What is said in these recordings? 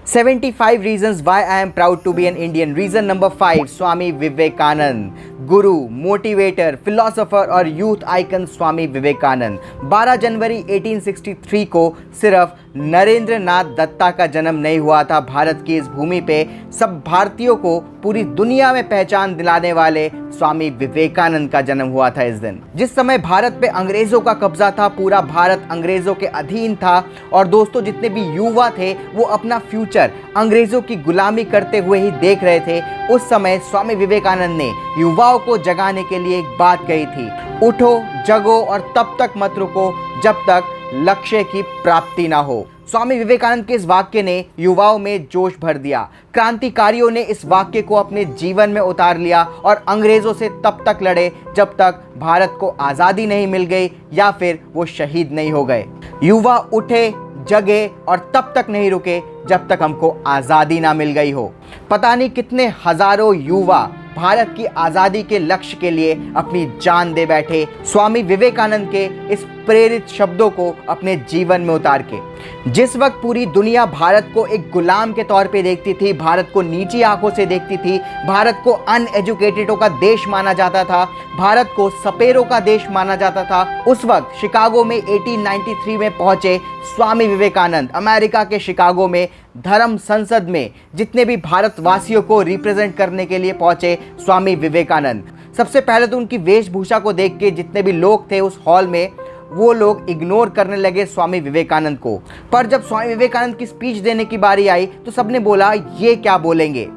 75 reasons why I am proud to be an Indian. Reason number 5, Swami Vivekanand, Guru, motivator, philosopher और youth icon Swami Vivekananda. 12 जनवरी 1863 को सिर्फ नरेंद्र नाथ दत्ता का जन्म नहीं हुआ था। भारत की इस भूमि पे सब भारतीयों को पूरी दुनिया में पहचान दिलाने वाले स्वामी विवेकानंद का जन्म हुआ था इस दिन। जिस समय भारत पे अंग्रेजों का कब्जा था, पूरा भारत अंग्रेजों के अधीन था और दोस्तों जितने भी युवा थे वो अपना फ्यूचर अंग्रेजों की गुलामी करते हुए ही देख रहे थे। उस समय स्वामी विवेकानंद ने युवाओं को जगाने के लिए एक बात कही थी, उठो जगो और तब तक मत रुको जब तक लक्ष्य की प्राप्ति ना हो। स्वामी विवेकानंद के इस वाक्य ने युवाओं में जोश भर दिया। क्रांतिकारियों ने इस वाक्य को अपने जीवन में उतार लिया और अंग्रेजों से तब तक लड़े जब तक भारत को आज़ादी नहीं मिल गई या फिर वो शहीद नहीं हो गए। युवा उठे, जगे और तब तक नहीं रुके जब तक हमको आज़ादी ना मिल गई हो। पता नहीं कितने हजारों युवा भारत की आज़ादी के लक्ष्य के लिए अपनी जान दे बैठे स्वामी विवेकानंद के इस प्रेरित शब्दों को अपने जीवन में उतार के। जिस वक्त पूरी दुनिया भारत को एक गुलाम के तौर पे देखती थी, भारत को नीची आंखों से देखती थी, भारत को अनएजुकेटेडों का देश माना जाता था, भारत को सपेरों का देश माना जाता था, उस वक्त शिकागो में 1893 में पहुंचे स्वामी विवेकानंद। अमेरिका के शिकागो में धर्म संसद में जितने भी भारतवासियों को रिप्रेजेंट करने के लिए पहुंचे स्वामी विवेकानंद। सबसे पहले तो उनकी वेशभूषा को देख के जितने भी लोग थे उस हॉल में वो लोग इग्नोर करने लगे स्वामी विवेकानंद को। पर जब स्वामी विवेकानंद की स्पीच देने की बारी आई तो सबने बोला ये क्या बोलेंगे।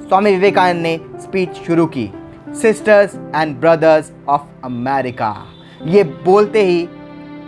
स्वामी विवेकानंद ने स्पीच शुरू की, sisters and brothers of America. ये बोलते ही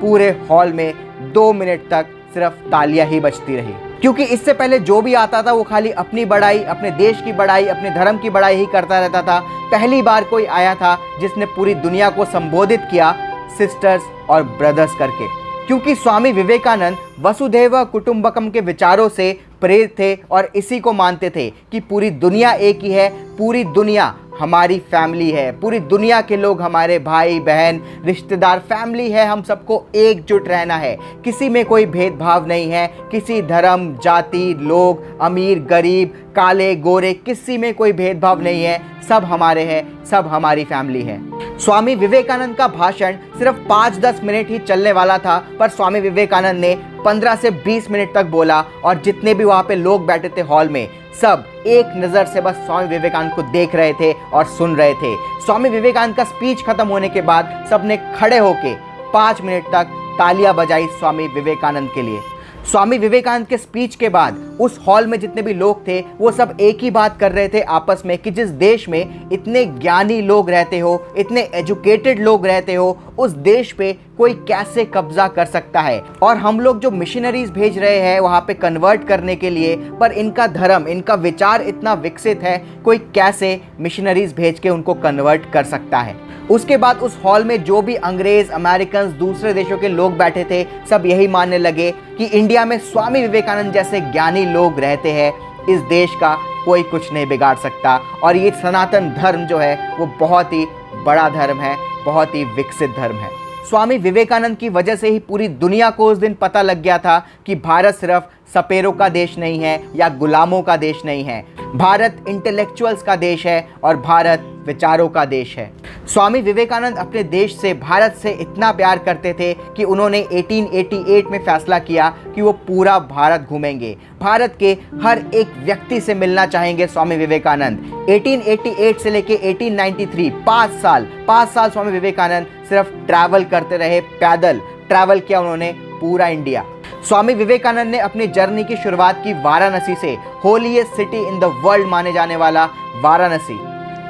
पूरे हॉल में 2 मिनट तक सिर्फ तालियां ही बजती रही, क्योंकि इससे पहले जो भी आता था वो खाली अपनी बड़ाई, अपने देश की बड़ाई, अपने धर्म की बड़ाई ही करता रहता था। पहली बार कोई आया था जिसने पूरी दुनिया को संबोधित किया सिस्टर्स और ब्रदर्स करके, क्योंकि स्वामी विवेकानंद वसुधैव कुटुंबकम के विचारों से प्रेरित थे और इसी को मानते थे कि पूरी दुनिया एक ही है, पूरी दुनिया हमारी फैमिली है, पूरी दुनिया के लोग हमारे भाई बहन रिश्तेदार फैमिली है, हम सबको एकजुट रहना है, किसी में कोई भेदभाव नहीं है, किसी धर्म जाति लोग अमीर गरीब काले गोरे किसी में कोई भेदभाव नहीं है, सब हमारे हैं, सब हमारी फैमिली है। स्वामी विवेकानंद का भाषण सिर्फ 5-10 मिनट ही चलने वाला था, पर स्वामी विवेकानंद ने 15 से 20 मिनट तक बोला और जितने भी वहाँ पे लोग बैठे थे हॉल में सब एक नज़र से बस स्वामी विवेकानंद को देख रहे थे और सुन रहे थे। स्वामी विवेकानंद का स्पीच खत्म होने के बाद सबने खड़े होके 5 मिनट तक तालियां बजाई स्वामी विवेकानंद के लिए। स्वामी विवेकानंद के स्पीच के बाद उस हॉल में जितने भी लोग थे वो सब एक ही बात कर रहे थे आपस में कि जिस देश में इतने ज्ञानी लोग रहते हो, इतने एजुकेटेड लोग रहते हो, उस देश पे कोई कैसे कब्जा कर सकता है। और हम लोग जो मिशनरीज भेज रहे हैं वहाँ पे कन्वर्ट करने के लिए, पर इनका धर्म इनका विचार इतना विकसित है, कोई कैसे मिशनरीज भेज के उनको कन्वर्ट कर सकता है। उसके बाद उस हॉल में जो भी अंग्रेज अमेरिकन दूसरे देशों के लोग बैठे थे सब यही मानने लगे कि इंडिया में स्वामी विवेकानंद जैसे ज्ञानी लोग रहते हैं, इस देश का कोई कुछ नहीं बिगाड़ सकता। और ये सनातन धर्म जो है वो बहुत ही बड़ा धर्म है, बहुत ही विकसित धर्म है। स्वामी विवेकानंद की वजह से ही पूरी दुनिया को उस दिन पता लग गया था कि भारत सिर्फ सपेरों का देश नहीं है या गुलामों का देश नहीं है, भारत इंटेलेक्चुअल्स का देश है और भारत विचारों का देश है। स्वामी विवेकानंद अपने देश से भारत से इतना प्यार करते थे कि उन्होंने 1888 में फैसला किया कि वो पूरा भारत घूमेंगे, भारत के हर एक व्यक्ति से मिलना चाहेंगे स्वामी विवेकानंद। 1888 से लेके 1893 5 साल स्वामी विवेकानंद सिर्फ ट्रैवल करते रहे, पैदल ट्रैवल किया उन्होंने पूरा इंडिया। स्वामी विवेकानंद ने अपनी जर्नी की शुरुआत की वाराणसी से, holiest city in the world माने जाने वाला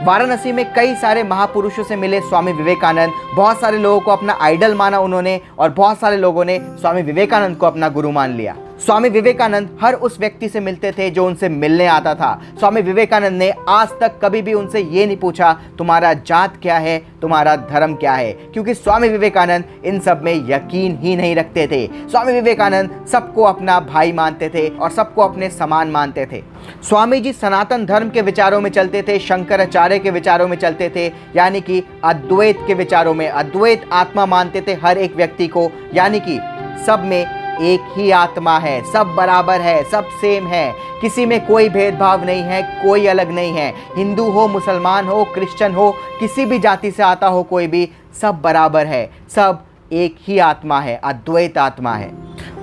वाराणसी में कई सारे महापुरुषों से मिले स्वामी विवेकानंद। बहुत सारे लोगों को अपना आइडल माना उन्होंने और बहुत सारे लोगों ने स्वामी विवेकानंद को अपना गुरु मान लिया। स्वामी विवेकानंद हर उस व्यक्ति से मिलते थे जो उनसे मिलने आता था। स्वामी विवेकानंद ने आज तक कभी भी उनसे ये नहीं पूछा तुम्हारा जात क्या है, तुम्हारा धर्म क्या है, क्योंकि स्वामी विवेकानंद इन सब में यकीन ही नहीं रखते थे। स्वामी विवेकानंद सबको अपना भाई मानते थे और सबको अपने समान मानते थे। स्वामी जी सनातन धर्म के विचारों में चलते थे, शंकराचार्य के विचारों में चलते थे, यानी कि अद्वैत के विचारों में, अद्वैत आत्मा मानते थे हर एक व्यक्ति को, यानी कि सब में एक ही आत्मा है, सब बराबर है, सब सेम है, किसी में कोई भेदभाव नहीं है, कोई अलग नहीं है। हिंदू हो, मुसलमान हो, क्रिश्चियन हो, किसी भी जाति से आता हो कोई भी, सब बराबर है, सब एक ही आत्मा है, अद्वैत आत्मा है।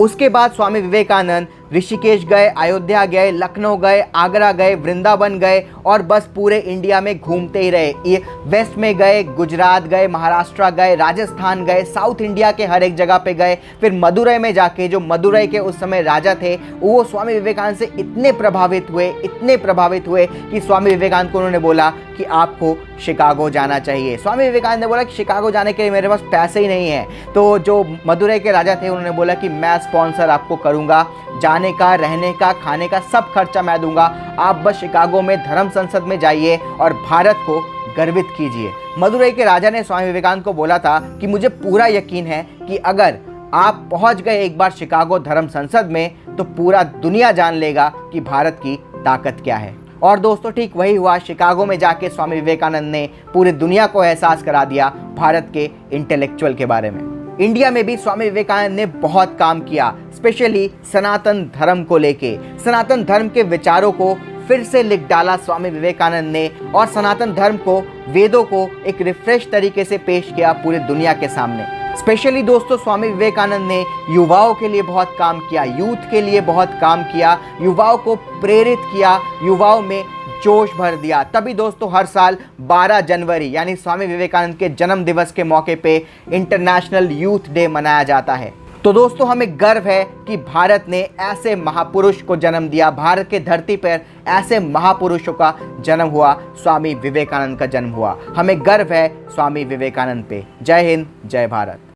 उसके बाद स्वामी विवेकानंद ऋषिकेश गए, अयोध्या गए, लखनऊ गए, आगरा गए, वृंदावन गए और बस पूरे इंडिया में घूमते ही रहे। ये वेस्ट में गए, गुजरात गए, महाराष्ट्र गए, राजस्थान गए, साउथ इंडिया के हर एक जगह पे गए। फिर मदुरई में जाके, जो मदुरई के उस समय राजा थे, वो स्वामी विवेकानंद से इतने प्रभावित हुए कि स्वामी विवेकानंद को उन्होंने बोला कि आपको शिकागो जाना चाहिए। स्वामी विवेकानंद ने बोला कि शिकागो जाने के लिए मेरे पास पैसे ही नहीं है। तो जो मदुरई के राजा थे उन्होंने बोला कि मैं स्पॉन्सर आपको करूंगा, जाने का, रहने का, खाने का सब खर्चा मैं दूंगा, आप बस शिकागो में धर्म संसद में जाइए और भारत को गर्वित कीजिए। मदुरई के राजा ने स्वामी विवेकानंद को बोला था कि मुझे पूरा यकीन है कि अगर आप पहुंच गए एक बार शिकागो धर्म संसद में तो पूरा दुनिया जान लेगा कि भारत की ताकत क्या है। और दोस्तों ठीक वही हुआ। शिकागो में जाके स्वामी विवेकानंद ने पूरी दुनिया को एहसास करा दिया भारत के इंटेलेक्चुअल के बारे में। इंडिया में भी स्वामी विवेकानंद ने बहुत काम किया, स्पेशली सनातन धर्म को लेके। सनातन धर्म के विचारों को फिर से लिख डाला स्वामी विवेकानंद ने और सनातन धर्म को, वेदों को एक रिफ्रेश तरीके से पेश किया पूरी दुनिया के सामने। स्पेशली दोस्तों स्वामी विवेकानंद ने युवाओं के लिए बहुत काम किया, यूथ के लिए बहुत काम किया, युवाओं को प्रेरित किया, युवाओं में जोश भर दिया। तभी दोस्तों हर साल 12 जनवरी यानी स्वामी विवेकानंद के जन्म दिवस के मौके पे इंटरनेशनल यूथ डे मनाया जाता है। तो दोस्तों हमें गर्व है कि भारत ने ऐसे महापुरुष को जन्म दिया, भारत के धरती पर ऐसे महापुरुषों का जन्म हुआ, स्वामी विवेकानंद का जन्म हुआ। हमें गर्व है स्वामी विवेकानंद पे। जय हिंद, जय भारत।